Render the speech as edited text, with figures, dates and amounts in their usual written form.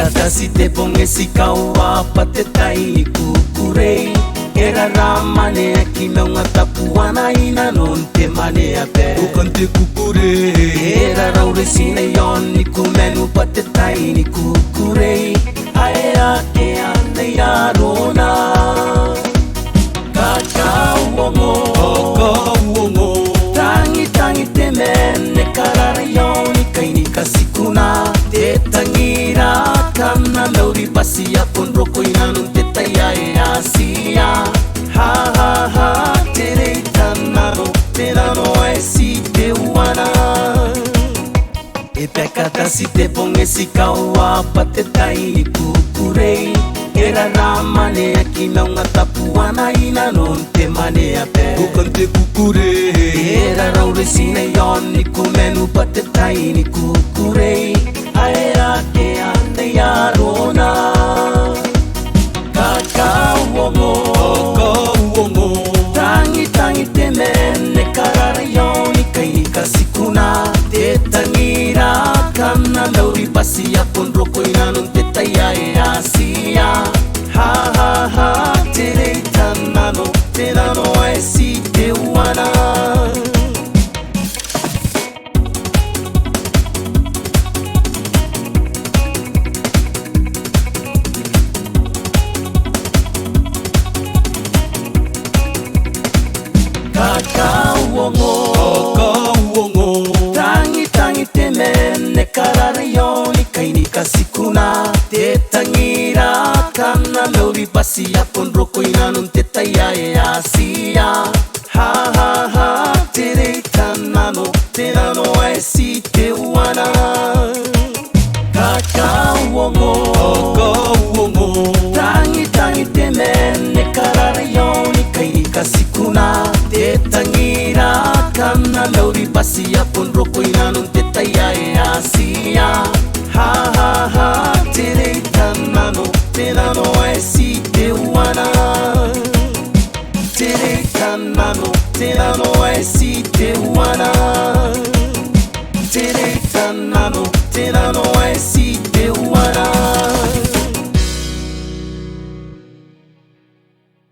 Pekatasi te ponge kaua patetai ni kukurei. Era ramane aki meunga tapuana ina non te mane ape. Bukan te kukure. Era raure sine yon ni kumenu patetai ni kukurei. Aea e ane ya rona. Kakauongo. Kakauongo. Tangi tangi te mene karara yoni kaini kasikuna. Te tangira kana meuri pasia pondroko inanun te taya e asia. Ha ha ha te rei tanaro te rano e si te uana. E pekatasi te ponge kaua patetai ni kukurei. Era ramane aki meunga tapuana ina non te mane ape. Bukan te kukure. Era raure sine yon ni kumenu patetai ni kukurei. Aera e ane ya rona. Kakauongo. Kakauongo. Tangi tangi te mene karara yoni kaini kasikuna. Te tangira kana meuri pasia pondroko inanun te taya e asia. Ha ha ha te rei tanano te rano e si te uana. Kakauongo. Kakauongo. Tangi tangi te mene karara yoni kaini kasikuna. Te tangira kana meuri pasia pondroko inanun te taya e asia. Ha ha ha te rei tanano te rano e si te uana. Kakauongo. Kakauongo. Tangi tangi te mene karara yoni kaini kasikuna. Te tangira kana meuri pasia pondroko